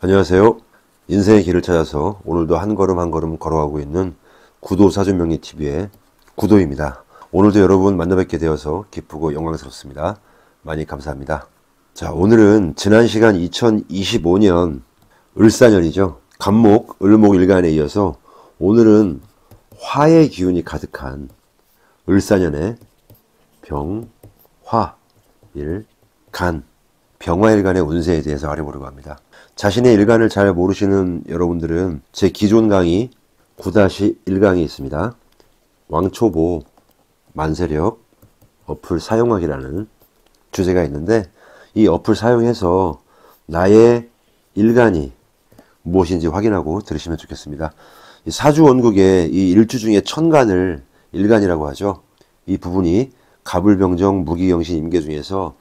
안녕하세요. 인생의 길을 찾아서 오늘도 한 걸음 한 걸음 걸어가고 있는 구도사주명리TV의 구도입니다. 오늘도 여러분 만나뵙게 되어서 기쁘고 영광스럽습니다. 많이 감사합니다. 자, 오늘은 지난 시간 2025년 을사년이죠. 간목, 을목일간에 이어서 오늘은 화의 기운이 가득한 을사년의 병, 화, 일, 간, 병화일간의 운세에 대해서 알아보려고 합니다. 자신의 일간을 잘 모르시는 여러분들은 제 기존 강의 9-1강이 있습니다. 왕초보, 만세력, 어플 사용하기라는 주제가 있는데 이 어플 사용해서 나의 일간이 무엇인지 확인하고 들으시면 좋겠습니다. 이 사주원국의 이 일주 중에 천간을 일간이라고 하죠. 이 부분이 갑을병정, 무기영신, 임계 중에서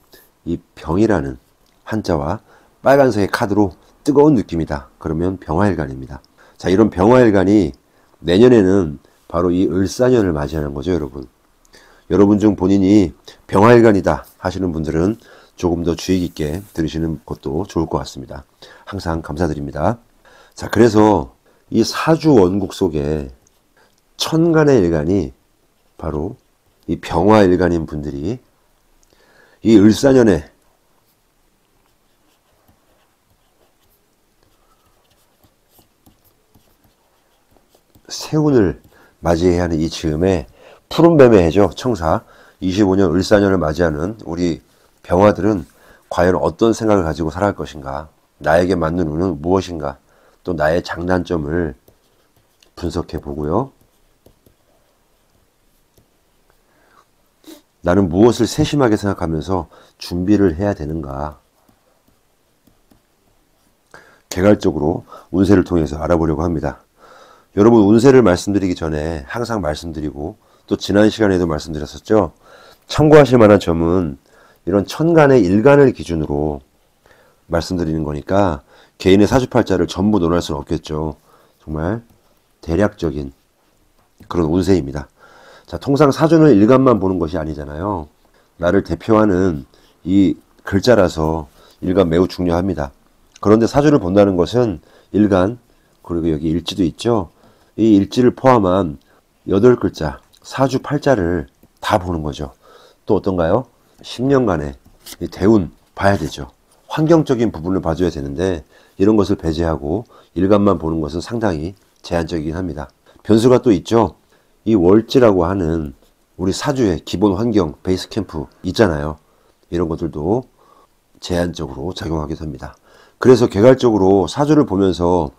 이 병이라는 한자와 빨간색의 카드로 뜨거운 느낌이다. 그러면 병화일간입니다. 자, 이런 병화일간이 내년에는 바로 이 을사년을 맞이하는 거죠, 여러분. 여러분 중 본인이 병화일간이다 하시는 분들은 조금 더 주의 깊게 들으시는 것도 좋을 것 같습니다. 항상 감사드립니다. 자, 그래서 이 사주 원국 속에 천간의 일간이 바로 이 병화일간인 분들이 이 을사년에 세운을 맞이해야 하는 이 즈음에 푸른뱀의 해죠. 청사 25년 을사년을 맞이하는 우리 병화들은 과연 어떤 생각을 가지고 살아갈 것인가, 나에게 맞는 운은 무엇인가, 또 나의 장단점을 분석해 보고요. 나는 무엇을 세심하게 생각하면서 준비를 해야 되는가, 개괄적으로 운세를 통해서 알아보려고 합니다. 여러분, 운세를 말씀드리기 전에 항상 말씀드리고 또 지난 시간에도 말씀드렸었죠. 참고하실 만한 점은 이런 천간의 일간을 기준으로 말씀드리는 거니까 개인의 사주팔자를 전부 논할 수는 없겠죠. 정말 대략적인 그런 운세입니다. 자, 통상 사주는 일간만 보는 것이 아니잖아요. 나를 대표하는 이 글자라서 일간 매우 중요합니다. 그런데 사주를 본다는 것은 일간, 그리고 여기 일지도 있죠. 이 일지를 포함한 8글자, 사주 팔자를 다 보는 거죠. 또 어떤가요? 10년간의 대운 봐야 되죠. 환경적인 부분을 봐줘야 되는데 이런 것을 배제하고 일간만 보는 것은 상당히 제한적이긴 합니다. 변수가 또 있죠. 이 월지라고 하는 우리 사주의 기본 환경, 베이스 캠프 있잖아요. 이런 것들도 제한적으로 작용하게 됩니다. 그래서 개괄적으로 사주를 보면서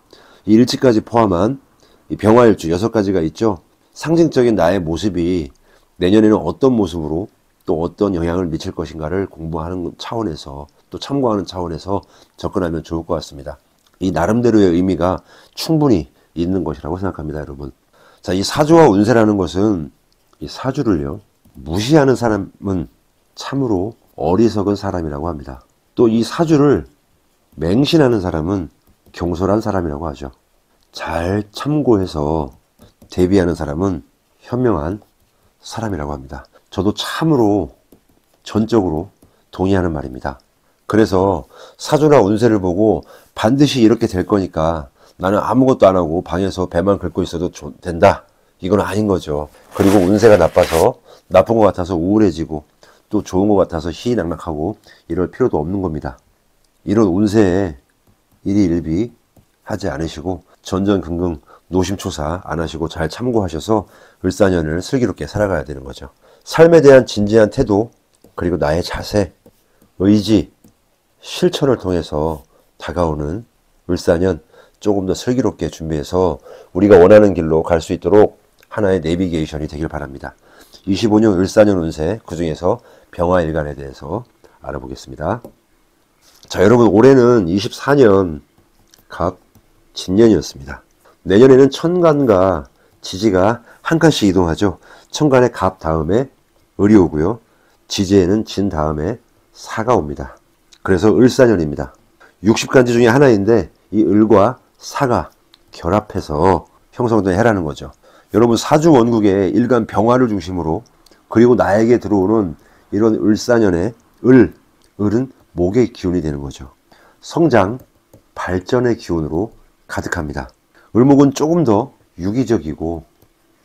이 일지까지 포함한 이 병화일주 6가지가 있죠. 상징적인 나의 모습이 내년에는 어떤 모습으로 또 어떤 영향을 미칠 것인가를 공부하는 차원에서 또 참고하는 차원에서 접근하면 좋을 것 같습니다. 이 나름대로의 의미가 충분히 있는 것이라고 생각합니다, 여러분. 자, 이 사주와 운세라는 것은 이 사주를요, 무시하는 사람은 참으로 어리석은 사람이라고 합니다. 또 이 사주를 맹신하는 사람은 경솔한 사람이라고 하죠. 잘 참고해서 대비하는 사람은 현명한 사람이라고 합니다. 저도 참으로 전적으로 동의하는 말입니다. 그래서 사주나 운세를 보고 반드시 이렇게 될 거니까 나는 아무것도 안 하고 방에서 배만 긁고 있어도 된다. 이건 아닌 거죠. 그리고 운세가 나빠서 나쁜 것 같아서 우울해지고 또 좋은 것 같아서 희희낙낙하고 이럴 필요도 없는 겁니다. 이런 운세에 일희일비 하지 않으시고 전전긍긍 노심초사 안 하시고 잘 참고하셔서 을사년을 슬기롭게 살아가야 되는 거죠. 삶에 대한 진지한 태도, 그리고 나의 자세, 의지, 실천을 통해서 다가오는 을사년 조금 더 슬기롭게 준비해서 우리가 원하는 길로 갈 수 있도록 하나의 내비게이션이 되길 바랍니다. 25년 을사년 운세, 그 중에서 병화일간에 대해서 알아보겠습니다. 자, 여러분, 올해는 24년 갑 진년이었습니다. 내년에는 천간과 지지가 한 칸씩 이동하죠. 천간의 갑 다음에 을이 오고요. 지지에는 진 다음에 사가 옵니다. 그래서 을사년입니다. 60간지 중에 하나인데 이 을과 사가 결합해서 형성된 해라는 거죠. 여러분, 사주 원국의 일간 병화를 중심으로 그리고 나에게 들어오는 이런 을사년의 을은 목의 기운이 되는 거죠. 성장, 발전의 기운으로 가득합니다. 을목은 조금 더 유기적이고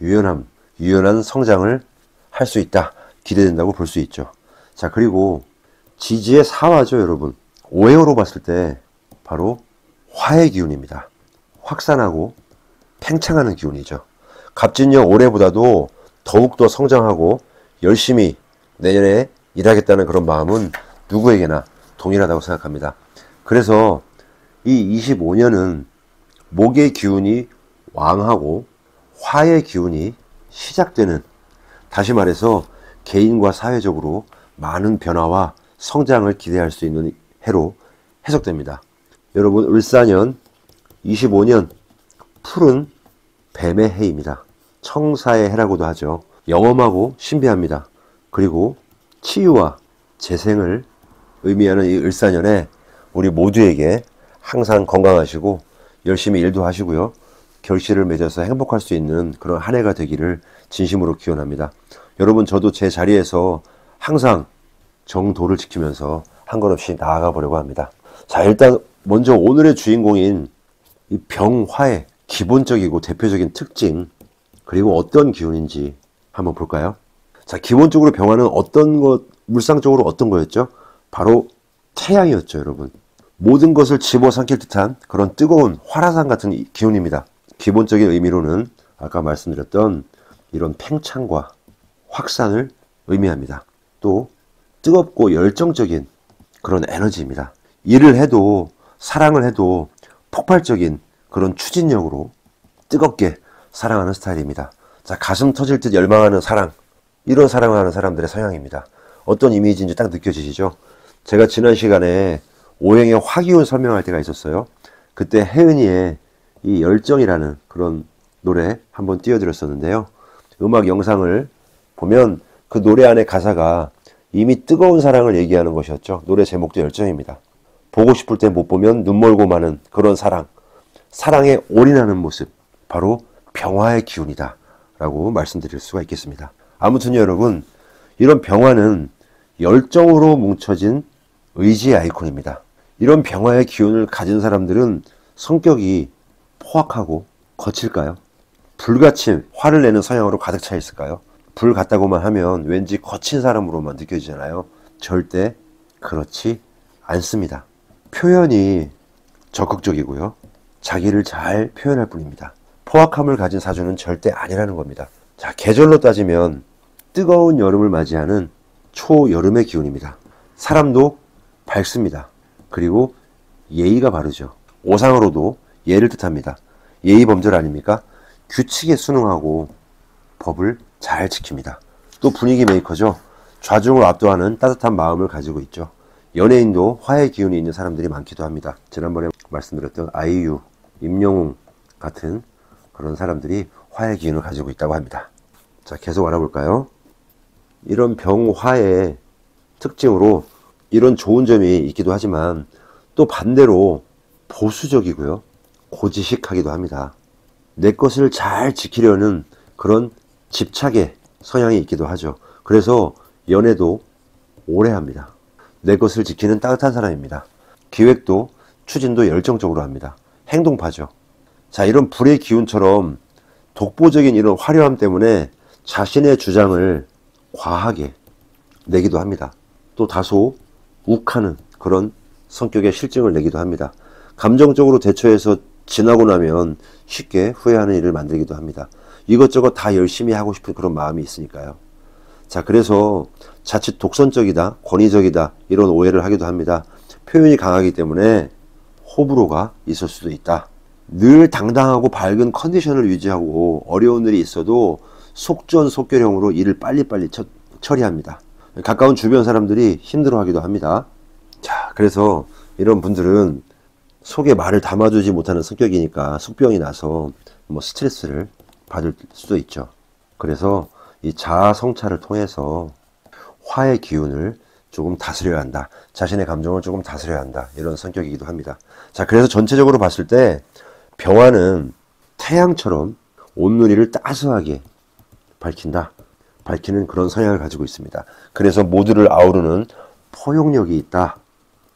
유연한 성장을 할 수 있다. 기대된다고 볼 수 있죠. 자, 그리고 지지의 사화죠, 여러분. 오행으로 봤을 때 바로 화의 기운입니다. 확산하고 팽창하는 기운이죠. 갑진년 올해보다도 더욱더 성장하고 열심히 내년에 일하겠다는 그런 마음은 누구에게나 동일하다고 생각합니다. 그래서 이 25년은 목의 기운이 왕하고 화의 기운이 시작되는, 다시 말해서 개인과 사회적으로 많은 변화와 성장을 기대할 수 있는 해로 해석됩니다. 여러분, 을사년 25년 풀은 뱀의 해입니다. 청사의 해라고도 하죠. 영험하고 신비합니다. 그리고 치유와 재생을 의미하는 이 을사년에 우리 모두에게 항상 건강하시고 열심히 일도 하시고요. 결실을 맺어서 행복할 수 있는 그런 한 해가 되기를 진심으로 기원합니다. 여러분, 저도 제 자리에서 항상 정도를 지키면서 한 걸 없이 나아가 보려고 합니다. 자, 일단 먼저 오늘의 주인공인 이 병화의 기본적이고 대표적인 특징, 그리고 어떤 기운인지 한번 볼까요? 자, 기본적으로 병화는 물상적으로 어떤 거였죠? 바로 태양이었죠, 여러분. 모든 것을 집어삼킬 듯한 그런 뜨거운 활화산 같은 기운입니다. 기본적인 의미로는 아까 말씀드렸던 이런 팽창과 확산을 의미합니다. 또 뜨겁고 열정적인 그런 에너지입니다. 일을 해도 사랑을 해도 폭발적인 그런 추진력으로 뜨겁게 사랑하는 스타일입니다. 자, 가슴 터질 듯 열망하는 사랑, 이런 사랑하는 사람들의 성향입니다. 어떤 이미지인지 딱 느껴지시죠? 제가 지난 시간에 오행의 화기운 설명할 때가 있었어요. 그때 혜은이의 이 열정이라는 그런 노래 한번 띄워드렸었는데요. 음악 영상을 보면 그 노래 안에 가사가 이미 뜨거운 사랑을 얘기하는 것이었죠. 노래 제목도 열정입니다. 보고 싶을 때 못 보면 눈멀고 마는 그런 사랑, 사랑에 올인하는 모습, 바로 병화의 기운이다 라고 말씀드릴 수가 있겠습니다. 아무튼 여러분, 이런 병화는 열정으로 뭉쳐진 의지의 아이콘입니다. 이런 병화의 기운을 가진 사람들은 성격이 포악하고 거칠까요? 불같이 화를 내는 성향으로 가득 차 있을까요? 불 같다고만 하면 왠지 거친 사람으로만 느껴지잖아요. 절대 그렇지 않습니다. 표현이 적극적이고요. 자기를 잘 표현할 뿐입니다. 포악함을 가진 사주는 절대 아니라는 겁니다. 자, 계절로 따지면 뜨거운 여름을 맞이하는 초여름의 기운입니다. 사람도 밝습니다. 그리고 예의가 바르죠. 오상으로도 예를 뜻합니다. 예의 범절 아닙니까? 규칙에 순응하고 법을 잘 지킵니다. 또 분위기 메이커죠. 좌중을 압도하는 따뜻한 마음을 가지고 있죠. 연예인도 화의 기운이 있는 사람들이 많기도 합니다. 지난번에 말씀드렸던 아이유, 임영웅 같은 그런 사람들이 화의 기운을 가지고 있다고 합니다. 자, 계속 알아볼까요? 이런 병화의 특징으로 이런 좋은 점이 있기도 하지만 또 반대로 보수적이고요. 고지식하기도 합니다. 내 것을 잘 지키려는 그런 집착의 성향이 있기도 하죠. 그래서 연애도 오래 합니다. 내 것을 지키는 따뜻한 사람입니다. 기획도 추진도 열정적으로 합니다. 행동파죠. 자, 이런 불의 기운처럼 독보적인 이런 화려함 때문에 자신의 주장을 과하게 내기도 합니다. 또 다소 욱하는 그런 성격의 실증을 내기도 합니다. 감정적으로 대처해서 지나고 나면 쉽게 후회하는 일을 만들기도 합니다. 이것저것 다 열심히 하고 싶은 그런 마음이 있으니까요. 자, 그래서 자칫 독선적이다, 권위적이다 이런 오해를 하기도 합니다. 표현이 강하기 때문에 호불호가 있을 수도 있다. 늘 당당하고 밝은 컨디션을 유지하고 어려운 일이 있어도 속전속결형으로 일을 빨리빨리 처리합니다. 가까운 주변 사람들이 힘들어하기도 합니다. 자, 그래서 이런 분들은 속에 말을 담아주지 못하는 성격이니까 숙병이 나서 스트레스를 받을 수도 있죠. 그래서 이 자아 성찰을 통해서 화의 기운을 조금 다스려야 한다. 자신의 감정을 조금 다스려야 한다. 이런 성격이기도 합니다. 자, 그래서 전체적으로 봤을 때 병화는 태양처럼 온누리를 따스하게 밝히는 그런 성향을 가지고 있습니다. 그래서 모두를 아우르는 포용력이 있다.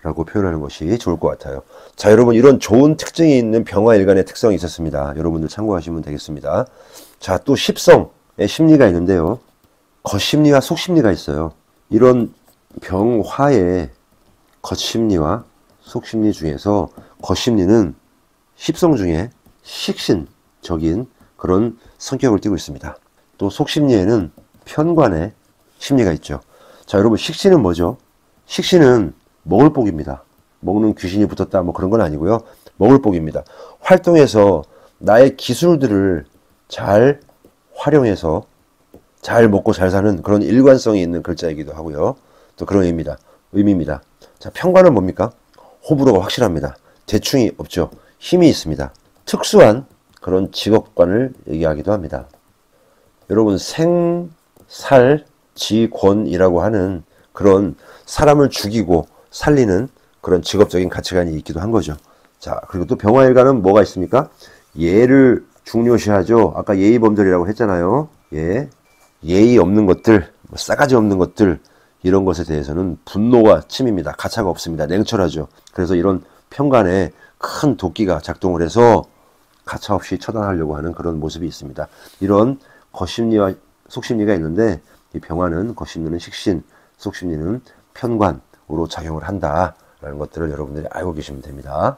라고 표현하는 것이 좋을 것 같아요. 자, 여러분, 이런 좋은 특징이 있는 병화일간의 특성이 있었습니다. 여러분들 참고하시면 되겠습니다. 자, 또 십성의 심리가 있는데요. 겉심리와 속심리가 있어요. 이런 병화의 겉심리와 속심리 중에서 겉심리는 십성 중에 식신적인 그런 성격을 띠고 있습니다. 또 속심리에는 편관의 심리가 있죠. 자, 여러분, 식신은 뭐죠? 식신은 먹을 복입니다. 먹는 귀신이 붙었다 뭐 그런 건 아니고요. 먹을 복입니다. 활동해서 나의 기술들을 잘 활용해서 잘 먹고 잘 사는 그런 일관성이 있는 글자이기도 하고요. 또 그런 의미입니다. 자, 편관은 뭡니까? 호불호가 확실합니다. 대충이 없죠. 힘이 있습니다. 특수한 그런 직업관을 얘기하기도 합니다. 여러분, 생살지권이라고 하는 그런 사람을 죽이고 살리는 그런 직업적인 가치관이 있기도 한 거죠. 자, 그리고 또 병화일간은 뭐가 있습니까? 예를 중요시하죠. 아까 예의범절이라고 했잖아요. 예. 예의 없는 것들, 싸가지 없는 것들, 이런 것에 대해서는 분노가 침입니다. 가차가 없습니다. 냉철하죠. 그래서 이런 편관에 큰 도끼가 작동을 해서 가차 없이 처단하려고 하는 그런 모습이 있습니다. 이런 겉심리와 속심리가 있는데, 이 병화는 겉심리는 식신, 속심리는 편관으로 작용을 한다라는 것들을 여러분들이 알고 계시면 됩니다.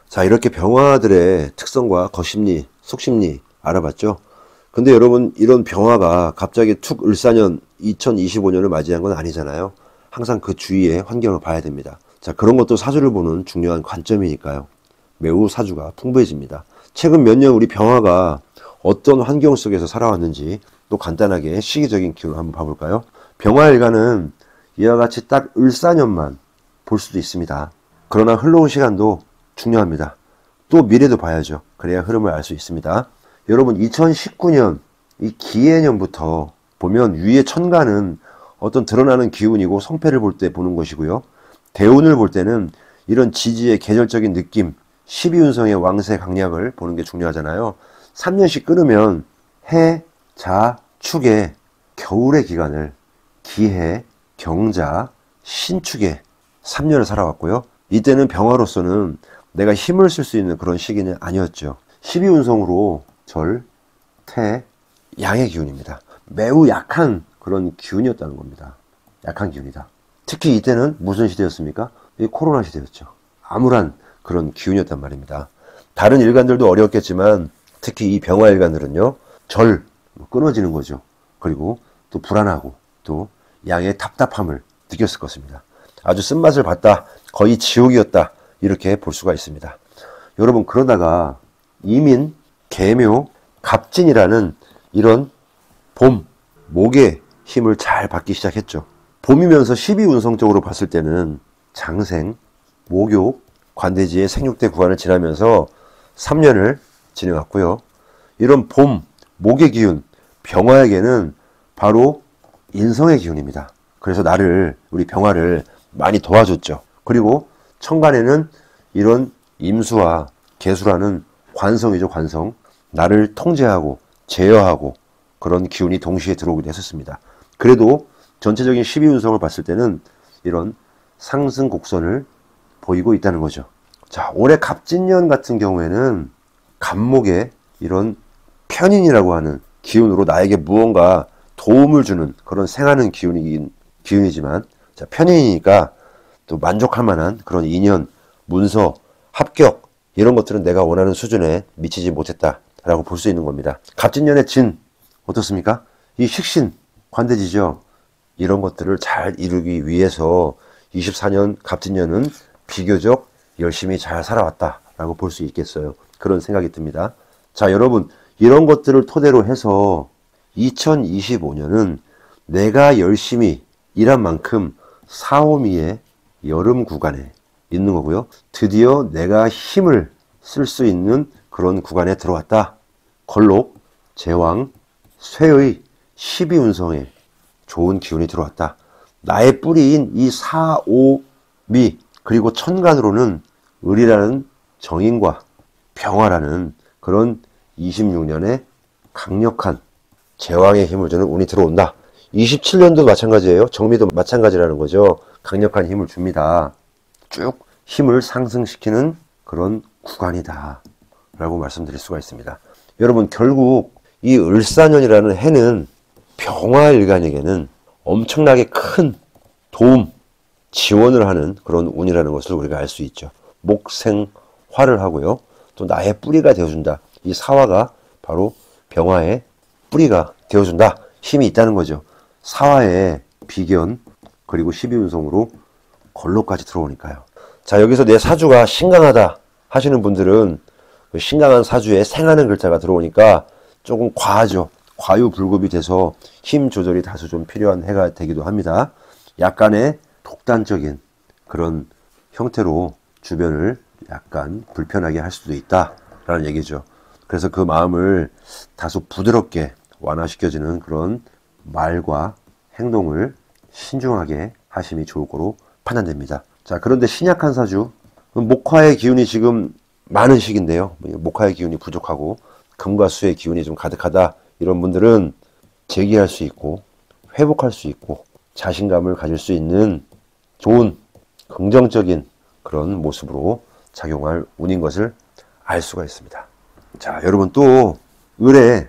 자, 이렇게 병화들의 특성과 겉심리, 속심리 알아봤죠? 근데 여러분, 이런 병화가 갑자기 툭 을사년 2025년을 맞이한 건 아니잖아요. 항상 그 주위의 환경을 봐야 됩니다. 자, 그런 것도 사주를 보는 중요한 관점이니까요. 매우 사주가 풍부해집니다. 최근 몇 년 우리 병화가 어떤 환경 속에서 살아왔는지 또 간단하게 시기적인 기운을 한번 봐볼까요? 병화일간은 이와 같이 딱 을사년만 볼 수도 있습니다. 그러나 흘러온 시간도 중요합니다. 또 미래도 봐야죠. 그래야 흐름을 알 수 있습니다. 여러분, 2019년 이 기해년부터 보면 위의 천간은 어떤 드러나는 기운이고 성패를 볼 때 보는 것이고요. 대운을 볼 때는 이런 지지의 계절적인 느낌, 12운성의 왕세 강약을 보는 게 중요하잖아요. 3년씩 끊으면 해, 자, 축의 겨울의 기간을 기해, 경자, 신축의 3년을 살아왔고요. 이때는 병화로서는 내가 힘을 쓸 수 있는 그런 시기는 아니었죠. 12운성으로 절, 태, 양의 기운입니다. 매우 약한 그런 기운이었다는 겁니다. 약한 기운이다. 특히 이때는 무슨 시대였습니까? 이 코로나 시대였죠. 암울한 그런 기운이었단 말입니다. 다른 일간들도 어려웠겠지만 특히 이 병화 일간들은요, 끊어지는 거죠. 그리고 또 불안하고 또 양의 답답함을 느꼈을 것입니다. 아주 쓴맛을 봤다. 거의 지옥이었다. 이렇게 볼 수가 있습니다. 여러분, 그러다가 이민, 계묘, 갑진이라는 이런 봄, 목의 힘을 잘 받기 시작했죠. 봄이면서 12운성적으로 봤을 때는 장생, 목욕, 관대지의 생육대 구간을 지나면서 3년을 지내왔고요. 이런 봄, 목의 기운, 병화에게는 바로 인성의 기운입니다. 그래서 우리 병화를 많이 도와줬죠. 그리고 천간에는 이런 임수와 계수라는 관성이죠, 관성. 나를 통제하고 제어하고 그런 기운이 동시에 들어오기도 했었습니다. 그래도 전체적인 12운성을 봤을 때는 이런 상승 곡선을 보이고 있다는 거죠. 자, 올해 갑진년 같은 경우에는 갑목에 이런 편인이라고 하는 기운으로 나에게 무언가 도움을 주는 그런 생하는 기운이지만, 자, 편인이니까 또 만족할 만한 그런 인연, 문서, 합격, 이런 것들은 내가 원하는 수준에 미치지 못했다라고 볼 수 있는 겁니다. 갑진년의 진, 어떻습니까? 이 식신, 관대지죠. 이런 것들을 잘 이루기 위해서 24년 갑진년은 비교적 열심히 잘 살아왔다라고 볼 수 있겠어요. 그런 생각이 듭니다. 자, 여러분, 이런 것들을 토대로 해서 2025년은 내가 열심히 일한 만큼 사오미의 여름 구간에 있는 거고요. 드디어 내가 힘을 쓸 수 있는 그런 구간에 들어왔다. 걸록, 제왕, 쇠의 12운성에 좋은 기운이 들어왔다. 나의 뿌리인 이 사오미, 그리고 천간으로는 을이라는 정인과 병화라는 그런 26년에 강력한 제왕의 힘을 주는 운이 들어온다. 27년도 마찬가지예요. 정미도 마찬가지라는 거죠. 강력한 힘을 줍니다. 쭉 힘을 상승시키는 그런 구간이다 라고 말씀드릴 수가 있습니다. 여러분, 결국 이 을사년이라는 해는 병화일간에게는 엄청나게 큰 도움, 지원을 하는 그런 운이라는 것을 우리가 알 수 있죠. 목생화를 하고요. 또 나의 뿌리가 되어준다. 이 사화가 바로 병화의 뿌리가 되어준다. 힘이 있다는 거죠. 사화의 비견 그리고 12운성으로 걸로까지 들어오니까요. 자, 여기서 내 사주가 신강하다 하시는 분들은 그 신강한 사주에 생하는 글자가 들어오니까 조금 과하죠. 과유불급이 돼서 힘 조절이 다소 좀 필요한 해가 되기도 합니다. 약간의 독단적인 그런 형태로 주변을 약간 불편하게 할 수도 있다라는 얘기죠. 그래서 그 마음을 다소 부드럽게 완화시켜주는 그런 말과 행동을 신중하게 하심이 좋을 거로 판단됩니다. 자, 그런데 신약한 사주, 목화의 기운이 지금 많은 시기인데요. 목화의 기운이 부족하고 금과 수의 기운이 좀 가득하다. 이런 분들은 재기할 수 있고 회복할 수 있고 자신감을 가질 수 있는 좋은 긍정적인 그런 모습으로 작용할 운인 것을 알 수가 있습니다. 자, 여러분, 또 을에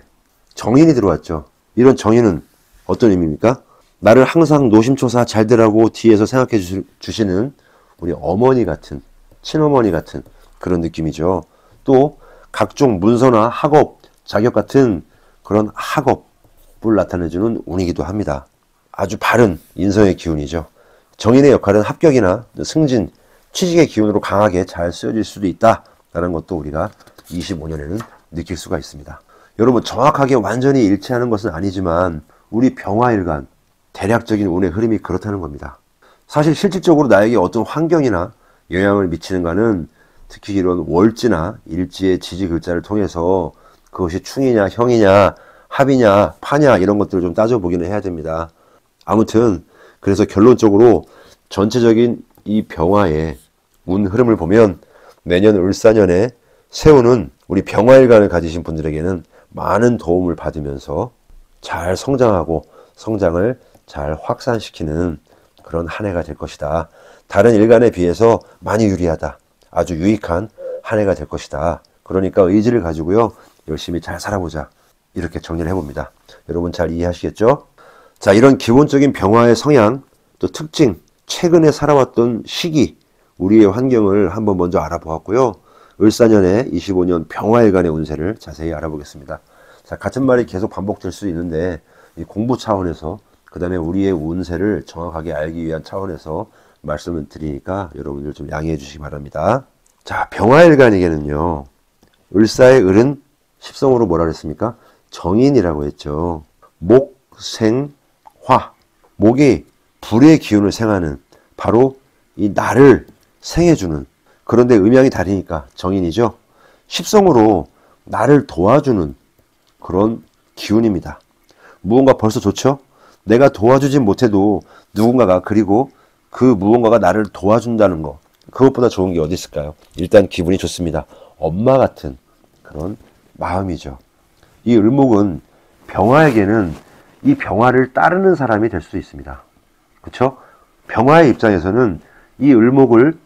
정인이 들어왔죠. 이런 정인은 어떤 의미입니까? 나를 항상 노심초사 잘 되라고 뒤에서 생각해 주시는 우리 어머니 같은, 친어머니 같은 그런 느낌이죠. 또 각종 문서나 학업, 자격 같은 그런 학업을 나타내주는 운이기도 합니다. 아주 바른 인성의 기운이죠. 정인의 역할은 합격이나 승진, 취직의 기운으로 강하게 잘 쓰여질 수도 있다라는 것도 우리가 25년에는 느낄 수가 있습니다. 여러분, 정확하게 완전히 일치하는 것은 아니지만 우리 병화일간 대략적인 운의 흐름이 그렇다는 겁니다. 사실 실질적으로 나에게 어떤 환경이나 영향을 미치는가는 특히 이런 월지나 일지의 지지 글자를 통해서 그것이 충이냐 형이냐 합이냐 파냐 이런 것들을 좀 따져보기는 해야 됩니다. 아무튼 그래서 결론적으로 전체적인 이 병화의 운 흐름을 보면 내년 을사년에 새우는 우리 병화일간을 가지신 분들에게는 많은 도움을 받으면서 잘 성장하고 성장을 잘 확산시키는 그런 한 해가 될 것이다. 다른 일간에 비해서 많이 유리하다. 아주 유익한 한 해가 될 것이다. 그러니까 의지를 가지고요. 열심히 잘 살아보자. 이렇게 정리를 해봅니다. 여러분 잘 이해하시겠죠? 자, 이런 기본적인 병화의 성향, 또 특징, 최근에 살아왔던 시기, 우리의 환경을 한번 먼저 알아보았고요. 을사년에 25년 병화일간의 운세를 자세히 알아보겠습니다. 자, 같은 말이 계속 반복될 수 있는데 이 공부 차원에서 그 다음에 우리의 운세를 정확하게 알기 위한 차원에서 말씀을 드리니까 여러분들 좀 양해해 주시기 바랍니다. 자, 병화일간에게는요. 을사의 을은 십성으로 뭐라 그랬습니까? 정인이라고 했죠. 목, 생, 화. 목이 불의 기운을 생하는 바로 이 나를 생해주는, 그런데 음양이 다르니까 정인이죠. 십성으로 나를 도와주는 그런 기운입니다. 무언가 벌써 좋죠? 내가 도와주진 못해도 누군가가, 그리고 그 무언가가 나를 도와준다는 거, 그것보다 좋은 게 어디 있을까요? 일단 기분이 좋습니다. 엄마 같은 그런 마음이죠. 이 을목은 병화에게는 이 병화를 따르는 사람이 될 수 있습니다. 그렇죠? 병화의 입장에서는 이 을목을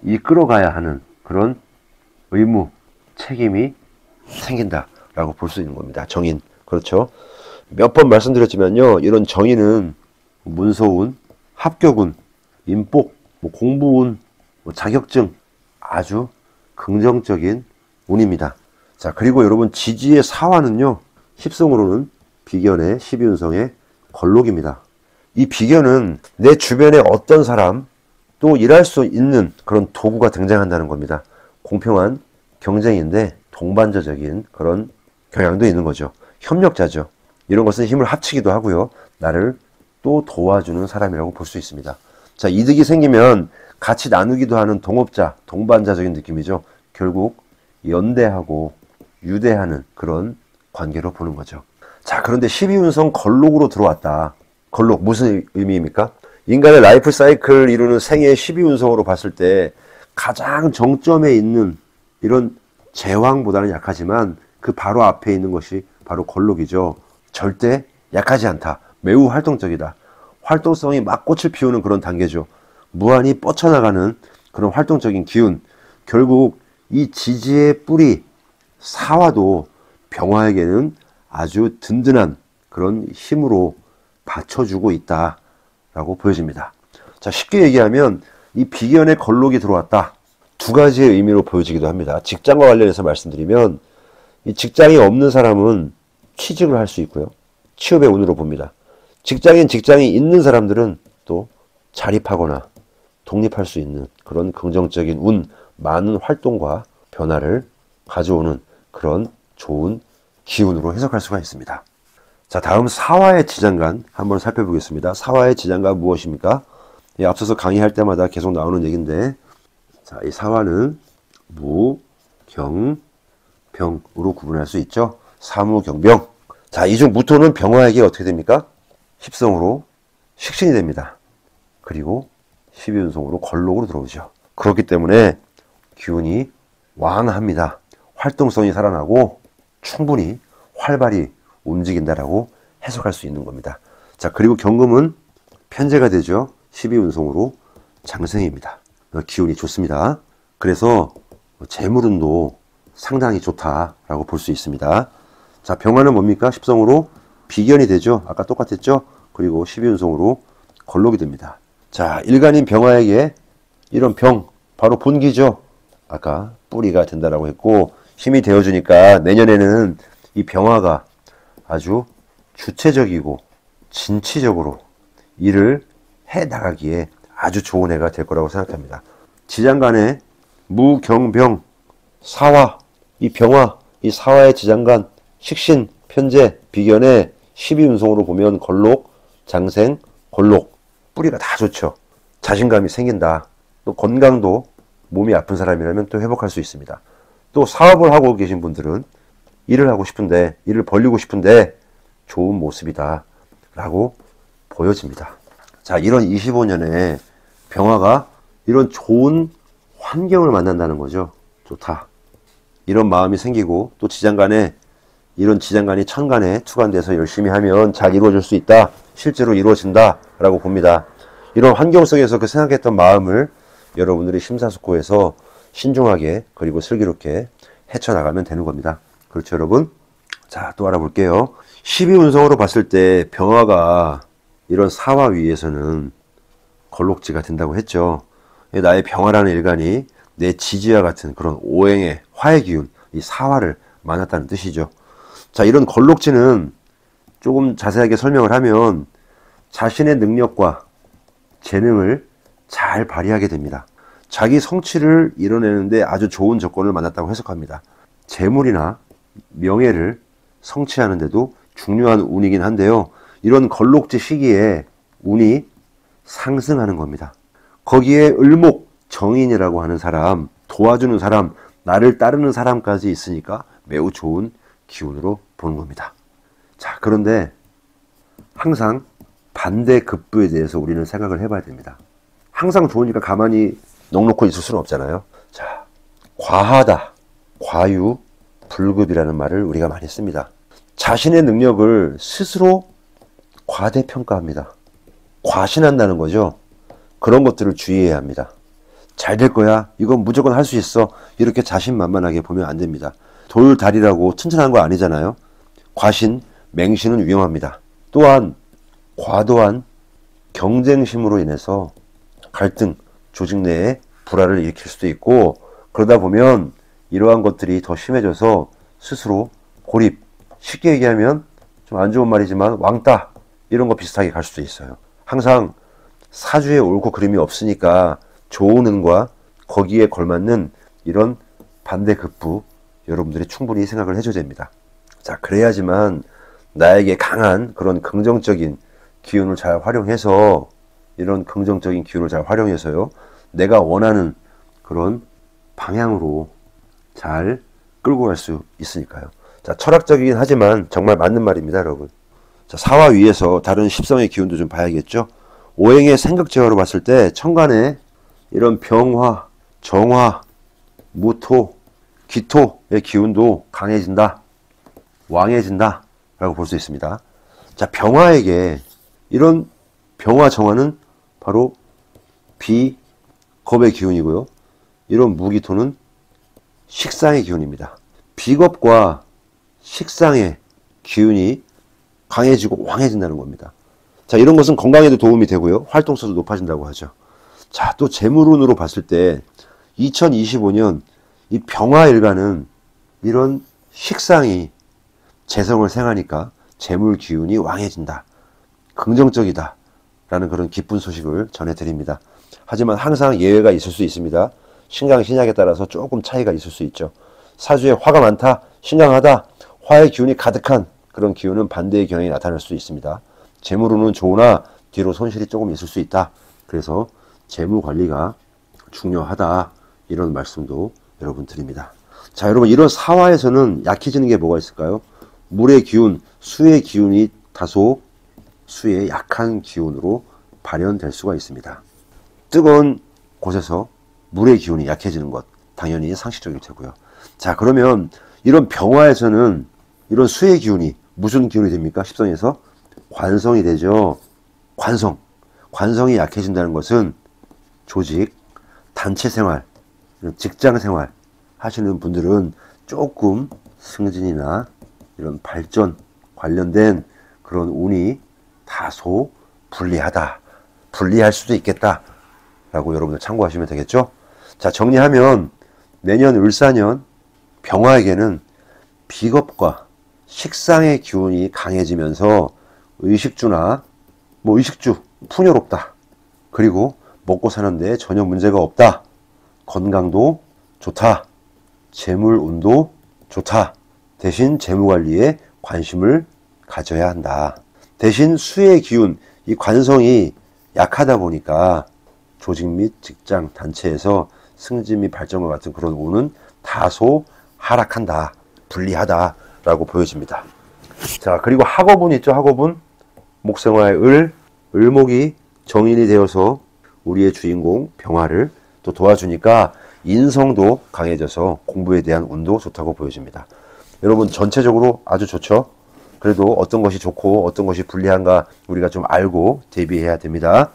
이끌어가야 하는 그런 의무, 책임이 생긴다라고 볼 수 있는 겁니다. 정인. 그렇죠? 몇 번 말씀드렸지만요. 이런 정인은 문서운, 합격운, 인복, 공부운, 자격증, 아주 긍정적인 운입니다. 자, 그리고 여러분 지지의 사화는요. 십성으로는 비견의 12운성의 걸록입니다. 이 비견은 내 주변에 어떤 사람, 또 일할 수 있는 그런 도구가 등장한다는 겁니다. 공평한 경쟁인데 동반자적인 그런 경향도 있는 거죠. 협력자죠. 이런 것은 힘을 합치기도 하고요. 나를 또 도와주는 사람이라고 볼 수 있습니다. 자, 이득이 생기면 같이 나누기도 하는 동업자, 동반자적인 느낌이죠. 결국 연대하고 유대하는 그런 관계로 보는 거죠. 자, 그런데 12운성 걸록으로 들어왔다. 걸록 무슨 의미입니까? 인간의 라이프 사이클을 이루는 생애 12운성으로 봤을 때 가장 정점에 있는 이런 제왕보다는 약하지만 그 바로 앞에 있는 것이 바로 걸록이죠. 절대 약하지 않다. 매우 활동적이다. 활동성이 막 꽃을 피우는 그런 단계죠. 무한히 뻗쳐나가는 그런 활동적인 기운, 결국 이 지지의 뿌리 사화도 병화에게는 아주 든든한 그런 힘으로 받쳐주고 있다라고 보여집니다. 자, 쉽게 얘기하면 이 비견에 걸록이 들어왔다. 두 가지의 의미로 보여지기도 합니다. 직장과 관련해서 말씀드리면 이 직장이 없는 사람은 취직을 할 수 있고요. 취업의 운으로 봅니다. 직장이 있는 사람들은 또 자립하거나 독립할 수 있는 그런 긍정적인 운, 많은 활동과 변화를 가져오는 그런 좋은 기운으로 해석할 수가 있습니다. 자, 다음 사화의 지장간 한번 살펴보겠습니다. 사화의 지장간 무엇입니까? 예, 앞서서 강의할 때마다 계속 나오는 얘기인데, 자, 이 사화는 무, 경, 병으로 구분할 수 있죠. 사무경병. 자, 이 중 무토는 병화에게 어떻게 됩니까? 십성으로 식신이 됩니다. 그리고 12운송으로 걸록으로 들어오죠. 그렇기 때문에 기운이 왕합니다. 활동성이 살아나고 충분히 활발히 움직인다라고 해석할 수 있는 겁니다. 자, 그리고 경금은 편제가 되죠. 12운송으로 장생입니다. 기운이 좋습니다. 그래서 재물운도 상당히 좋다라고 볼 수 있습니다. 자, 병화는 뭡니까? 십성으로 비견이 되죠. 아까 똑같았죠? 그리고 12운송으로 걸록이 됩니다. 자, 일간인 병화에게 이런 병, 바로 본기죠. 아까 뿌리가 된다라고 했고, 힘이 되어주니까 내년에는 이 병화가 아주 주체적이고 진취적으로 일을 해 나가기에 아주 좋은 해가 될 거라고 생각합니다. 지장간에 무, 경, 병, 사화, 이 병화, 이 사화의 지장간, 식신, 편제, 비견에 12운송으로 보면 걸록, 장생, 걸록, 뿌리가 다 좋죠. 자신감이 생긴다. 또 건강도 몸이 아픈 사람이라면 또 회복할 수 있습니다. 또 사업을 하고 계신 분들은 일을 하고 싶은데, 일을 벌리고 싶은데 좋은 모습이다 라고 보여집니다. 자, 이런 25년에 병화가 이런 좋은 환경을 만난다는 거죠. 좋다. 이런 마음이 생기고, 또 지장간에 이런 지장간이 천간에 투간돼서 열심히 하면 잘 이루어질 수 있다. 실제로 이루어진다 라고 봅니다. 이런 환경 속에서 그 생각했던 마음을 여러분들이 심사숙고해서 신중하게 그리고 슬기롭게 헤쳐나가면 되는 겁니다. 그렇죠, 여러분? 자, 또 알아볼게요. 12운성으로 봤을 때 병화가 이런 사화 위에서는 걸록지가 된다고 했죠. 나의 병화라는 일간이 내 지지와 같은 그런 오행의 화의 기운, 이 사화를 만났다는 뜻이죠. 자, 이런 걸록지는 조금 자세하게 설명을 하면 자신의 능력과 재능을 잘 발휘하게 됩니다. 자기 성취를 이뤄내는데 아주 좋은 조건을 만났다고 해석합니다. 재물이나 명예를 성취하는데도 중요한 운이긴 한데요. 이런 걸록지 시기에 운이 상승하는 겁니다. 거기에 을목, 정인이라고 하는 사람, 도와주는 사람, 나를 따르는 사람까지 있으니까 매우 좋은 기운으로 보는 겁니다. 자, 그런데 항상 반대급부에 대해서 우리는 생각을 해봐야 됩니다. 항상 좋으니까 가만히 넋놓고 있을 수는 없잖아요. 자, 과하다, 과유, 불급이라는 말을 우리가 많이 씁니다. 자신의 능력을 스스로 과대평가합니다. 과신한다는 거죠. 그런 것들을 주의해야 합니다. 잘 될 거야. 이건 무조건 할 수 있어. 이렇게 자신만만하게 보면 안 됩니다. 돌다리라고 튼튼한 거 아니잖아요. 과신, 맹신은 위험합니다. 또한 과도한 경쟁심으로 인해서 갈등, 조직 내에 불화를 일으킬 수도 있고, 그러다 보면 이러한 것들이 더 심해져서 스스로 고립, 쉽게 얘기하면 좀 안 좋은 말이지만 왕따, 이런 거 비슷하게 갈 수도 있어요. 항상 사주에 옳고 그름이 없으니까 좋은 운과 거기에 걸맞는 이런 반대급부 여러분들이 충분히 생각을 해줘야 됩니다. 자, 그래야지만 나에게 강한 그런 긍정적인 기운을 잘 활용해서, 이런 긍정적인 기운을 잘 활용해서요, 내가 원하는 그런 방향으로 잘 끌고 갈 수 있으니까요. 자, 철학적이긴 하지만 정말 맞는 말입니다, 여러분. 자, 사화 위에서 다른 십성의 기운도 좀 봐야겠죠. 오행의 생극제화로 봤을 때 천간에 이런 병화, 정화, 무토, 기토의 기운도 강해진다, 왕해진다 라고 볼 수 있습니다. 자, 병화에게 이런 병화, 정화는 바로 비, 겁의 기운이고요. 이런 무기토는 식상의 기운입니다. 비겁과 식상의 기운이 강해지고 왕해진다는 겁니다. 자, 이런 것은 건강에도 도움이 되고요. 활동성도 높아진다고 하죠. 자, 또 재물운으로 봤을 때 2025년 이 병화일간은 이런 식상이 재성을 생하니까 재물 기운이 왕해진다. 긍정적이다. 라는 그런 기쁜 소식을 전해드립니다. 하지만 항상 예외가 있을 수 있습니다. 신강, 신약에 따라서 조금 차이가 있을 수 있죠. 사주에 화가 많다, 신강하다, 화의 기운이 가득한 그런 기운은 반대의 경향이 나타날 수 있습니다. 재물운은 좋으나 뒤로 손실이 조금 있을 수 있다. 그래서 재무 관리가 중요하다. 이런 말씀도 여러분 드립니다. 자, 여러분 이런 사화에서는 약해지는 게 뭐가 있을까요? 물의 기운, 수의 기운이 다소 수의 약한 기운으로 발현될 수가 있습니다. 뜨거운 곳에서 물의 기운이 약해지는 것 당연히 상식적일 테고요. 자, 그러면 이런 병화에서는 이런 수의 기운이 무슨 기운이 됩니까? 십성에서 관성이 되죠. 관성이 약해진다는 것은 조직, 단체 생활, 직장 생활 하시는 분들은 조금 승진이나 이런 발전 관련된 그런 운이 다소 불리할 수도 있겠다 라고 여러분들 참고하시면 되겠죠. 자, 정리하면 내년 을사년 병화에게는 비겁과 식상의 기운이 강해지면서 의식주나 의식주 풍요롭다. 그리고 먹고 사는데 전혀 문제가 없다. 건강도 좋다. 재물운도 좋다. 대신 재무관리에 관심을 가져야 한다. 대신 수의 기운, 이 관성이 약하다 보니까 조직 및 직장, 단체에서 승진 및 발전과 같은 그런 운은 다소 하락한다. 불리하다. 라고 보여집니다. 자, 그리고 학업운 있죠. 학업운. 목생화의 을목이 정인이 되어서 우리의 주인공 병화를 또 도와주니까 인성도 강해져서 공부에 대한 운도 좋다고 보여집니다. 여러분 전체적으로 아주 좋죠. 그래도 어떤 것이 좋고 어떤 것이 불리한가 우리가 좀 알고 대비해야 됩니다.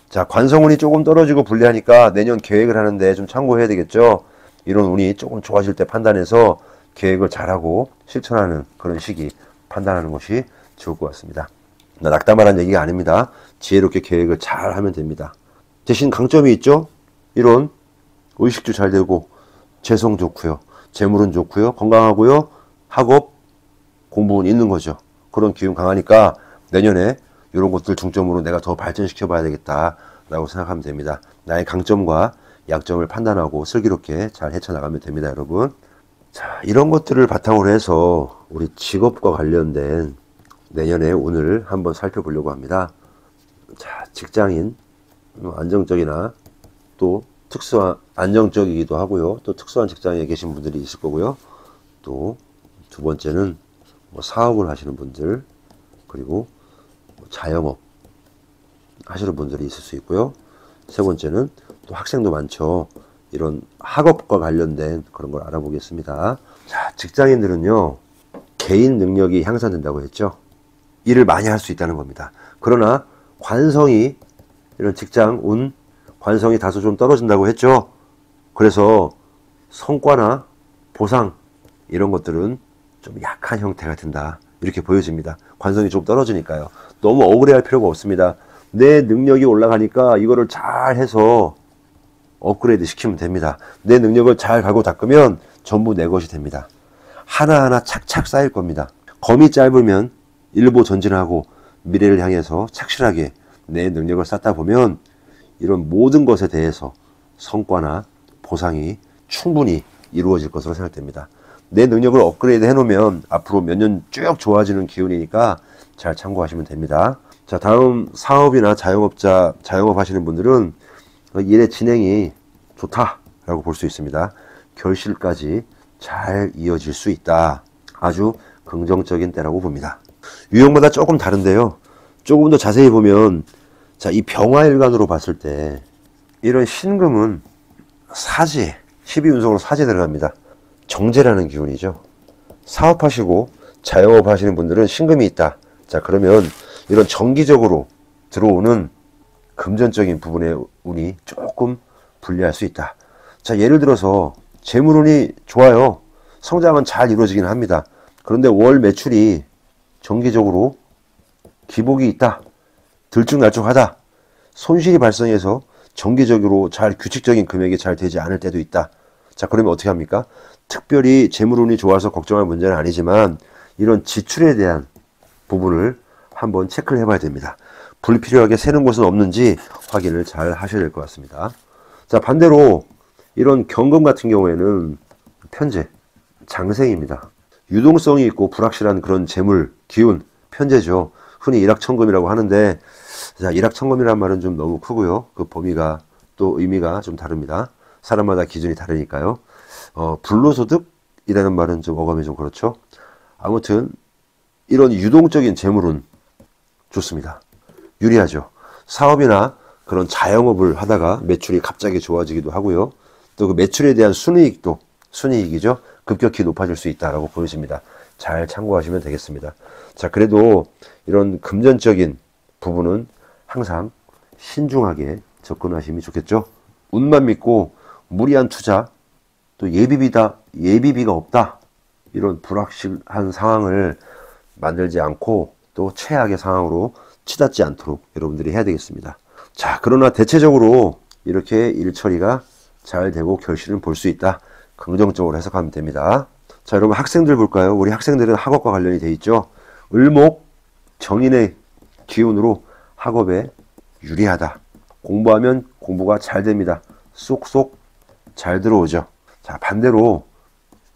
자, 관성운이 조금 떨어지고 불리하니까 내년 계획을 하는데 좀 참고해야 되겠죠. 이런 운이 조금 좋아질 때 판단해서 계획을 잘하고 실천하는 그런 시기 판단하는 것이 좋을 것 같습니다. 낙담하라는 얘기가 아닙니다. 지혜롭게 계획을 잘 하면 됩니다. 대신 강점이 있죠. 이런 의식도 잘 되고 재성 좋고요. 재물은 좋고요. 건강하고요. 학업, 공부는 있는 거죠. 그런 기운 강하니까 내년에 이런 것들 중점으로 내가 더 발전시켜 봐야 되겠다라고 생각하면 됩니다. 나의 강점과 약점을 판단하고 슬기롭게 잘 헤쳐나가면 됩니다, 여러분. 자, 이런 것들을 바탕으로 해서 우리 직업과 관련된 내년에 운을 한번 살펴보려고 합니다. 자, 직장인, 안정적이나 또 안정적이기도 하고요. 또 특수한 직장에 계신 분들이 있을 거고요. 또 두 번째는 사업을 하시는 분들, 그리고 자영업 하시는 분들이 있을 수 있고요. 세 번째는 또 학생도 많죠. 이런 학업과 관련된 그런 걸 알아보겠습니다. 자, 직장인들은요, 개인 능력이 향상된다고 했죠. 일을 많이 할 수 있다는 겁니다. 그러나 관성이, 이런 직장 운, 관성이 다소 좀 떨어진다고 했죠. 그래서 성과나 보상 이런 것들은 좀 약한 형태가 된다. 이렇게 보여집니다. 관성이 좀 떨어지니까요. 너무 억울해할 필요가 없습니다. 내 능력이 올라가니까 이거를 잘 해서 업그레이드 시키면 됩니다. 내 능력을 잘 갈고 닦으면 전부 내 것이 됩니다. 하나하나 착착 쌓일 겁니다. 검이 짧으면 일보 전진하고 미래를 향해서 착실하게 내 능력을 쌓다 보면 이런 모든 것에 대해서 성과나 보상이 충분히 이루어질 것으로 생각됩니다. 내 능력을 업그레이드 해놓으면 앞으로 몇 년 쭉 좋아지는 기운이니까 잘 참고하시면 됩니다. 자, 다음 사업이나 자영업 하시는 분들은 일의 진행이 좋다라고 볼 수 있습니다. 결실까지 잘 이어질 수 있다. 아주 긍정적인 때라고 봅니다. 유형마다 조금 다른데요. 조금 더 자세히 보면, 자, 이 병화일간으로 봤을 때 이런 신금은 사지, 12운성으로 사지 들어갑니다. 정제라는 기운이죠. 사업하시고 자영업 하시는 분들은 신금이 있다. 자, 그러면 이런 정기적으로 들어오는 금전적인 부분의 운이 조금 불리할 수 있다. 자, 예를 들어서 재물운이 좋아요. 성장은 잘 이루어지긴 합니다. 그런데 월 매출이 정기적으로 기복이 있다. 들쭉날쭉하다. 손실이 발생해서 정기적으로 잘 규칙적인 금액이 잘 되지 않을 때도 있다. 자, 그러면 어떻게 합니까? 특별히 재물운이 좋아서 걱정할 문제는 아니지만 이런 지출에 대한 부분을 한번 체크를 해봐야 됩니다. 불필요하게 새는 곳은 없는지 확인을 잘 하셔야 될 것 같습니다. 자, 반대로 이런 경금 같은 경우에는 편재, 장생입니다. 유동성이 있고 불확실한 그런 재물, 기운, 편재죠. 흔히 일확천금이라고 하는데, 자, 일확천금이라는 말은 좀 너무 크고요. 그 범위가 또 의미가 좀 다릅니다. 사람마다 기준이 다르니까요. 불로소득이라는 말은 좀 어감이 좀 그렇죠. 아무튼 이런 유동적인 재물은 좋습니다. 유리하죠. 사업이나 그런 자영업을 하다가 매출이 갑자기 좋아지기도 하고요. 또 그 매출에 대한 순이익도, 순이익이죠. 급격히 높아질 수 있다라고 보여집니다. 잘 참고하시면 되겠습니다. 자, 그래도 이런 금전적인 부분은 항상 신중하게 접근하시면 좋겠죠. 운만 믿고 무리한 투자, 또 예비비가 없다. 이런 불확실한 상황을 만들지 않고 또 최악의 상황으로 치닫지 않도록 여러분들이 해야 되겠습니다. 자, 그러나 대체적으로 이렇게 일 처리가 잘 되고 결실은 볼 수 있다. 긍정적으로 해석하면 됩니다. 자, 여러분 학생들 볼까요? 우리 학생들은 학업과 관련이 돼 있죠. 을목, 정인의 기운으로 학업에 유리하다. 공부하면 공부가 잘 됩니다. 쏙쏙 잘 들어오죠. 자, 반대로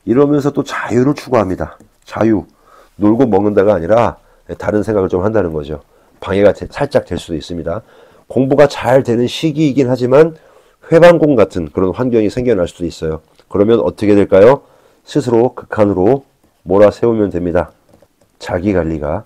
이러면서 또 자유를 추구합니다. 자유. 놀고 먹는다가 아니라 다른 생각을 좀 한다는 거죠. 방해가 살짝 될 수도 있습니다. 공부가 잘 되는 시기이긴 하지만 회방공 같은 그런 환경이 생겨날 수도 있어요. 그러면 어떻게 될까요? 스스로 극한으로 몰아세우면 됩니다. 자기 관리가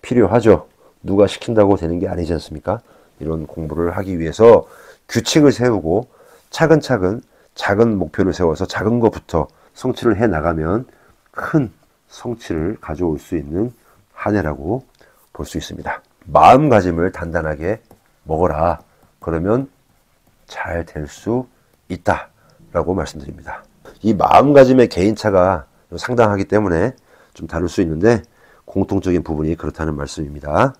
필요하죠. 누가 시킨다고 되는 게 아니지 않습니까? 이런 공부를 하기 위해서 규칙을 세우고 차근차근 작은 목표를 세워서 작은 것부터 성취를 해 나가면 큰 성취를 가져올 수 있는 한 해라고 볼 수 있습니다. 마음가짐을 단단하게 먹어라. 그러면 잘 될 수 있다 라고 말씀드립니다. 이 마음가짐의 개인차가 상당하기 때문에 좀 다를 수 있는데 공통적인 부분이 그렇다는 말씀입니다.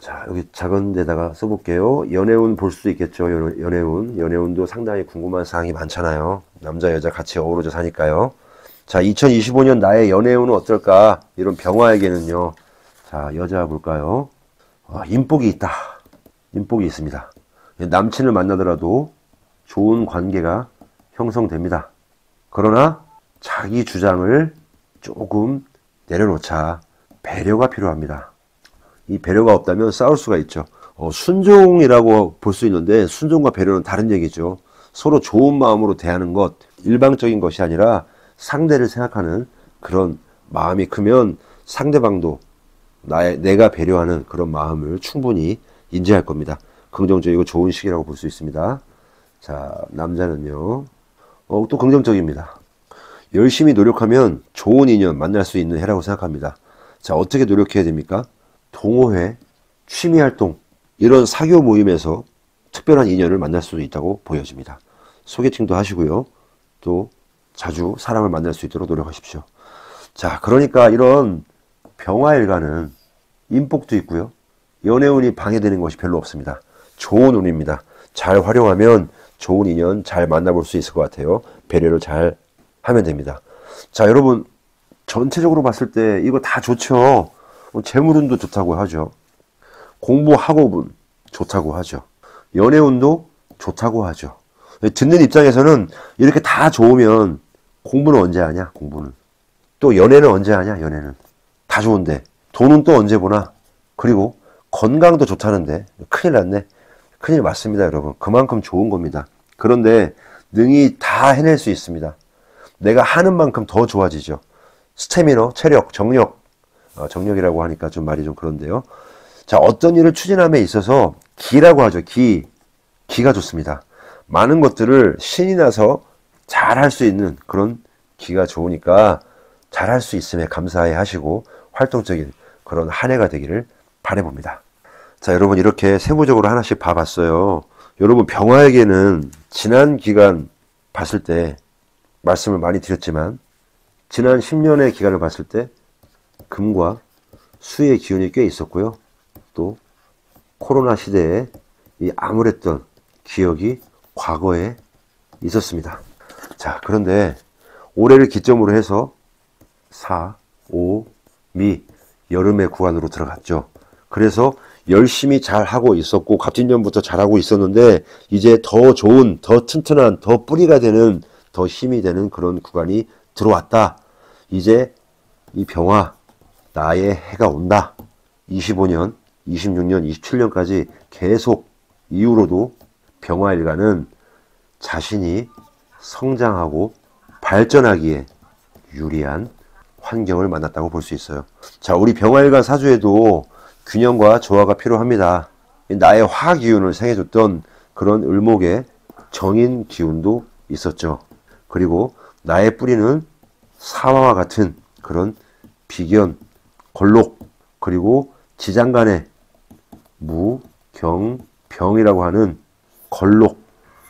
자, 여기 작은 데다가 써볼게요. 연애운 볼 수도 있겠죠. 연애운도 상당히 궁금한 사항이 많잖아요. 남자 여자 같이 어우러져 사니까요. 자, 2025년 나의 연애운은 어떨까? 이런 병화에게는요. 자, 여자 볼까요? 인복이 있다. 인복이 있습니다. 남친을 만나더라도 좋은 관계가 형성됩니다. 그러나 자기 주장을 조금 내려놓자. 배려가 필요합니다. 이 배려가 없다면 싸울 수가 있죠. 순종이라고 볼 수 있는데 순종과 배려는 다른 얘기죠. 서로 좋은 마음으로 대하는 것, 일방적인 것이 아니라 상대를 생각하는 그런 마음이 크면 상대방도 내가 배려하는 그런 마음을 충분히 인지할 겁니다. 긍정적이고 좋은 시기라고 볼 수 있습니다. 자, 남자는요. 또 긍정적입니다. 열심히 노력하면 좋은 인연 만날 수 있는 해라고 생각합니다. 자, 어떻게 노력해야 됩니까? 동호회, 취미활동, 이런 사교 모임에서 특별한 인연을 만날 수도 있다고 보여집니다. 소개팅도 하시고요. 또 자주 사람을 만날 수 있도록 노력하십시오. 자, 그러니까 이런 병화일간은 인복도 있고요. 연애운이 방해되는 것이 별로 없습니다. 좋은 운입니다. 잘 활용하면 좋은 인연 잘 만나볼 수 있을 것 같아요. 배려를 잘 하면 됩니다. 자, 여러분 전체적으로 봤을 때 이거 다 좋죠. 재물운도 좋다고 하죠. 공부 학업운 좋다고 하죠. 연애운도 좋다고 하죠. 듣는 입장에서는 이렇게 다 좋으면 공부는 언제 하냐? 공부는. 또 연애는 언제 하냐? 연애는. 다 좋은데 돈은 또 언제 보나? 그리고 건강도 좋다는데 큰일 났네. 큰일 맞습니다, 여러분. 그만큼 좋은 겁니다. 그런데 능히 다 해낼 수 있습니다. 내가 하는 만큼 더 좋아지죠. 스태미너, 체력, 정력. 정력이라고 하니까 좀 말이 좀 그런데요. 자, 어떤 일을 추진함에 있어서 기라고 하죠. 기가 좋습니다. 많은 것들을 신이 나서 잘할 수 있는 그런 기가 좋으니까 잘할 수 있음에 감사해 하시고 활동적인 그런 한 해가 되기를 바라봅니다. 자, 여러분 이렇게 세부적으로 하나씩 봐봤어요. 여러분 병화에게는 지난 기간 봤을 때 말씀을 많이 드렸지만 지난 10년의 기간을 봤을 때 금과 수의 기운이 꽤 있었고요. 또 코로나 시대에 이 암울했던 기억이 과거에 있었습니다. 자, 그런데 올해를 기점으로 해서 4, 5, 미 여름의 구간으로 들어갔죠. 그래서 열심히 잘하고 있었고 갑진년부터 잘하고 있었는데 이제 더 좋은, 더 튼튼한, 더 뿌리가 되는, 더 힘이 되는 그런 구간이 들어왔다. 이제 이 병화, 나의 해가 온다. 25년, 26년, 27년까지 계속 이후로도 병화일간은 자신이 성장하고 발전하기에 유리한 환경을 만났다고 볼 수 있어요. 자, 우리 병화일간 사주에도 균형과 조화가 필요합니다. 나의 화 기운을 생해줬던 그런 을목의 정인 기운도 있었죠. 그리고 나의 뿌리는 사화와 같은 그런 비견, 걸록, 그리고 지장간의 무, 경, 병이라고 하는 걸록,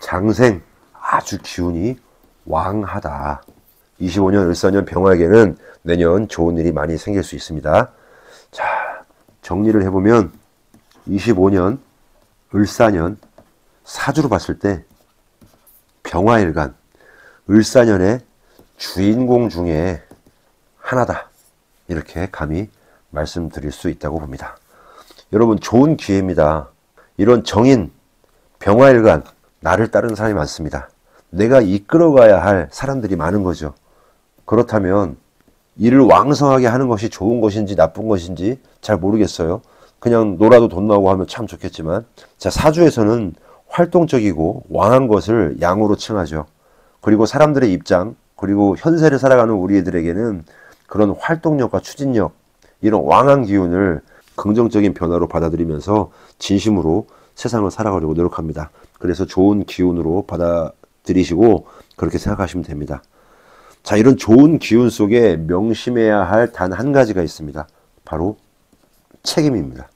장생, 아주 기운이 왕하다. 25년 을사년 병화에게는 내년 좋은 일이 많이 생길 수 있습니다. 자, 정리를 해보면 25년 을사년 사주로 봤을 때 병화일간 을사년의 주인공 중에 하나다. 이렇게 감히 말씀드릴 수 있다고 봅니다. 여러분, 좋은 기회입니다. 이런 정인, 병화일간, 나를 따르는 사람이 많습니다. 내가 이끌어가야 할 사람들이 많은 거죠. 그렇다면 일을 왕성하게 하는 것이 좋은 것인지 나쁜 것인지 잘 모르겠어요. 그냥 놀아도 돈 나오고 하면 참 좋겠지만, 자, 사주에서는 활동적이고 왕한 것을 양으로 칭하죠. 그리고 사람들의 입장, 그리고 현세를 살아가는 우리들에게는 그런 활동력과 추진력, 이런 왕한 기운을 긍정적인 변화로 받아들이면서 진심으로 세상을 살아가려고 노력합니다. 그래서 좋은 기운으로 받아들이시고 그렇게 생각하시면 됩니다. 자, 이런 좋은 기운 속에 명심해야 할 단 한 가지가 있습니다. 바로 책임입니다.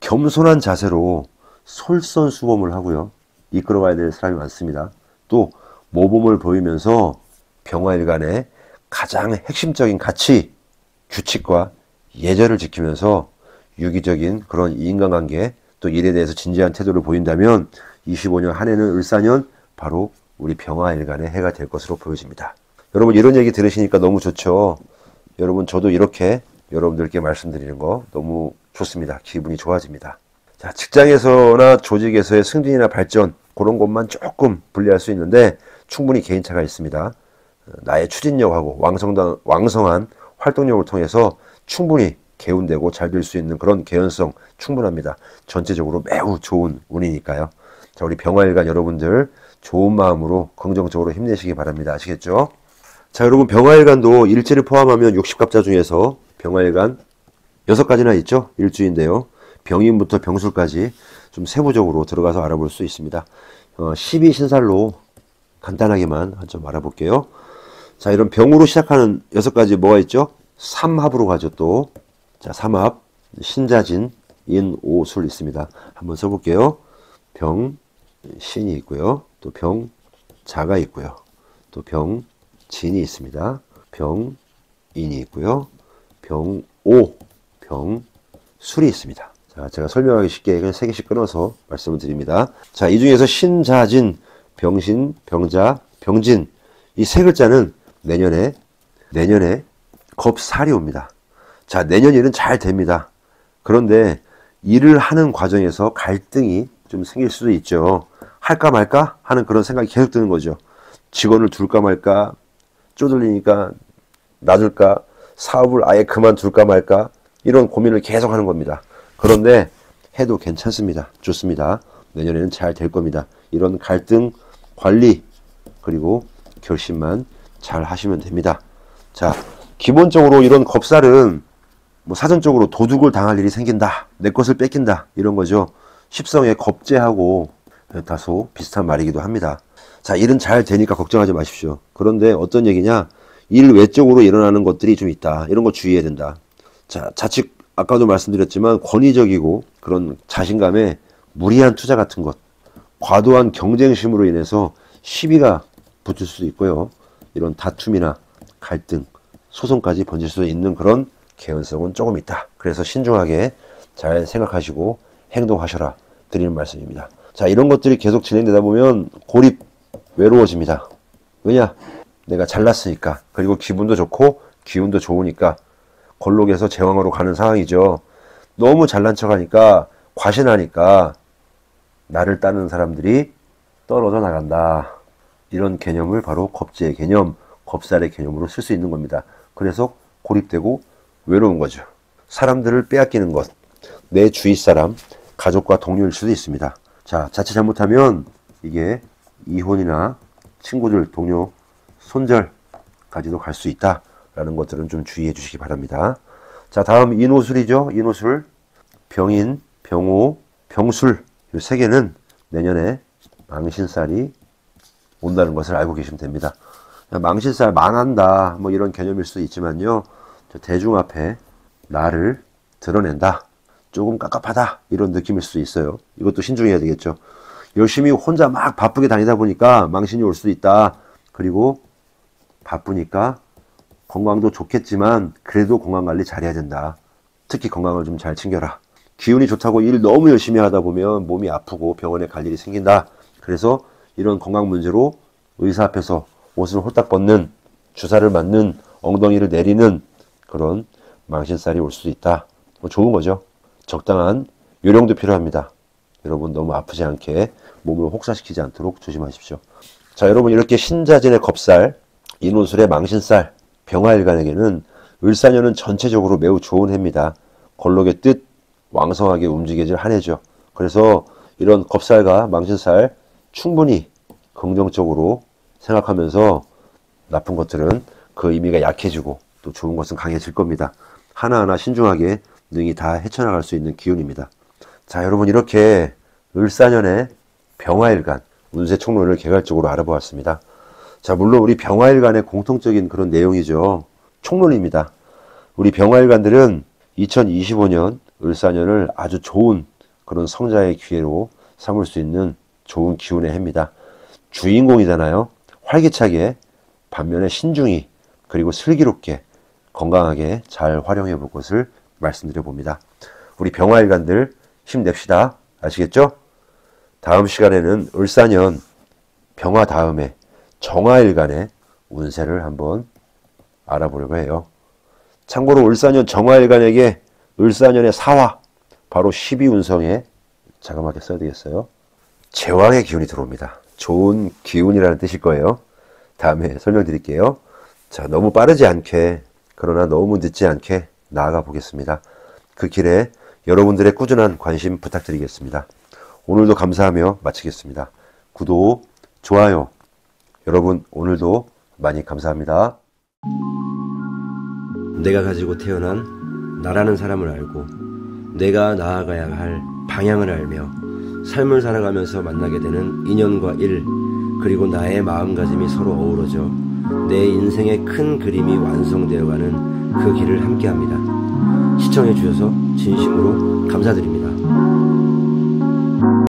겸손한 자세로 솔선수범을 하고요. 이끌어가야 될 사람이 많습니다. 또 모범을 보이면서 병화일간의 가장 핵심적인 가치, 규칙과 예절을 지키면서 유기적인 그런 인간관계, 또 일에 대해서 진지한 태도를 보인다면 25년 한 해는 을사년 바로 우리 병화일간의 해가 될 것으로 보여집니다. 여러분, 이런 얘기 들으시니까 너무 좋죠. 여러분, 저도 이렇게 여러분들께 말씀드리는 거 너무 좋습니다. 기분이 좋아집니다. 자, 직장에서나 조직에서의 승진이나 발전, 그런 것만 조금 분리할 수 있는데 충분히 개인차가 있습니다. 나의 추진력하고 왕성한 활동력을 통해서 충분히 개운되고 잘 될 수 있는 그런 개연성 충분합니다. 전체적으로 매우 좋은 운이니까요. 자, 우리 병화일간 여러분들 좋은 마음으로 긍정적으로 힘내시기 바랍니다. 아시겠죠? 자, 여러분, 병화일간도 일지를 포함하면 60갑자 중에서 병화일간 6가지나 있죠? 일주인데요. 병인부터 병술까지 좀 세부적으로 들어가서 알아볼 수 있습니다. 12신살로 간단하게만 좀 알아볼게요. 자, 이런 병으로 시작하는 6가지 뭐가 있죠? 삼합으로 가죠, 또. 자, 삼합, 신자진, 인오술 있습니다. 한번 써볼게요. 병, 신이 있고요. 또 병, 자가 있고요. 또 병, 진이 있습니다. 병, 인이 있고요. 병, 오, 병, 술이 있습니다. 자, 제가 설명하기 쉽게 그냥 3개씩 끊어서 말씀을 드립니다. 자, 이 중에서 신자진, 병신, 병자, 병진, 이 3글자는 내년에 겁살이 옵니다. 자, 내년 일은 잘 됩니다. 그런데 일을 하는 과정에서 갈등이 좀 생길 수도 있죠. 할까 말까 하는 그런 생각이 계속 드는 거죠. 직원을 둘까 말까, 쪼들리니까 놔둘까, 사업을 아예 그만둘까 말까, 이런 고민을 계속 하는 겁니다. 그런데 해도 괜찮습니다. 좋습니다. 내년에는 잘 될 겁니다. 이런 갈등 관리 그리고 결심만 잘 하시면 됩니다. 자, 기본적으로 이런 겁살은 뭐 사전적으로 도둑을 당할 일이 생긴다, 내 것을 뺏긴다, 이런 거죠. 십성의 겁재하고 다소 비슷한 말이기도 합니다. 자, 일은 잘 되니까 걱정하지 마십시오. 그런데 어떤 얘기냐, 일 외적으로 일어나는 것들이 좀 있다. 이런 거 주의해야 된다. 자, 자칫 아까도 말씀드렸지만 권위적이고 그런 자신감에 무리한 투자 같은 것, 과도한 경쟁심으로 인해서 시비가 붙을 수도 있고요. 이런 다툼이나 갈등, 소송까지 번질 수 있는 그런 개연성은 조금 있다. 그래서 신중하게 잘 생각하시고 행동하셔라 드리는 말씀입니다. 자, 이런 것들이 계속 진행되다 보면 고립, 외로워집니다. 왜냐? 내가 잘났으니까. 그리고 기분도 좋고 기운도 좋으니까 걸록에서 제왕으로 가는 상황이죠. 너무 잘난 척하니까 과신하니까 나를 따르는 사람들이 떨어져 나간다. 이런 개념을 바로 겁제의 개념, 겁살의 개념으로 쓸 수 있는 겁니다. 그래서 고립되고 외로운 거죠. 사람들을 빼앗기는 것, 내 주위 사람, 가족과 동료일 수도 있습니다. 자, 자칫 잘못하면 이게 이혼이나 친구들, 동료, 손절까지도 갈 수 있다라는 것들은 좀 주의해 주시기 바랍니다. 자, 다음 인호술이죠. 인호술, 병인, 병호, 병술 이 세 개는 내년에 망신살이 온다는 것을 알고 계시면 됩니다. 망신살, 망한다 뭐 이런 개념일 수도 있지만요. 대중 앞에 나를 드러낸다. 조금 깝깝하다 이런 느낌일 수도 있어요. 이것도 신중해야 되겠죠. 열심히 혼자 막 바쁘게 다니다 보니까 망신이 올 수도 있다. 그리고 바쁘니까 건강도 좋겠지만 그래도 건강관리 잘해야 된다. 특히 건강을 좀 잘 챙겨라. 기운이 좋다고 일 너무 열심히 하다 보면 몸이 아프고 병원에 갈 일이 생긴다. 그래서 이런 건강 문제로 의사 앞에서 옷을 홀딱 벗는, 주사를 맞는, 엉덩이를 내리는 그런 망신살이 올 수도 있다. 뭐 좋은 거죠. 적당한 요령도 필요합니다. 여러분 너무 아프지 않게 몸을 혹사시키지 않도록 조심하십시오. 자, 여러분 이렇게 신자진의 겁살, 인호술의 망신살, 병화일간에게는 을사년은 전체적으로 매우 좋은 해입니다. 걸록의 뜻 왕성하게 움직여질 한 해죠. 그래서 이런 겁살과 망신살 충분히 긍정적으로 생각하면서 나쁜 것들은 그 의미가 약해지고 또 좋은 것은 강해질 겁니다. 하나하나 신중하게 능히 다 헤쳐나갈 수 있는 기운입니다. 자, 여러분 이렇게 을사년의 병화일간 운세 총론을 개괄적으로 알아보았습니다. 자, 물론 우리 병화일간의 공통적인 그런 내용이죠. 총론입니다. 우리 병화일간들은 2025년 을사년을 아주 좋은 그런 성자의 기회로 삼을 수 있는 좋은 기운의 해입니다. 주인공이잖아요. 활기차게, 반면에 신중히, 그리고 슬기롭게, 건강하게 잘 활용해 볼 것을 말씀드려 봅니다. 우리 병화일간들 힘냅시다. 아시겠죠? 다음 시간에는 을사년 병화 다음에 정화일간의 운세를 한번 알아보려고 해요. 참고로 을사년 정화일간에게 을사년의 사화, 바로 12운성에 자그맣게 써야 되겠어요. 제왕의 기운이 들어옵니다. 좋은 기운이라는 뜻일 거예요. 다음에 설명드릴게요. 자, 너무 빠르지 않게, 그러나 너무 늦지 않게 나아가 보겠습니다. 그 길에 여러분들의 꾸준한 관심 부탁드리겠습니다. 오늘도 감사하며 마치겠습니다. 구독, 좋아요. 여러분 오늘도 많이 감사합니다. 내가 가지고 태어난 나라는 사람을 알고 내가 나아가야 할 방향을 알며 삶을 살아가면서 만나게 되는 인연과 일, 그리고 나의 마음가짐이 서로 어우러져 내 인생의 큰 그림이 완성되어가는 그 길을 함께합니다. 시청해 주셔서 진심으로 감사드립니다.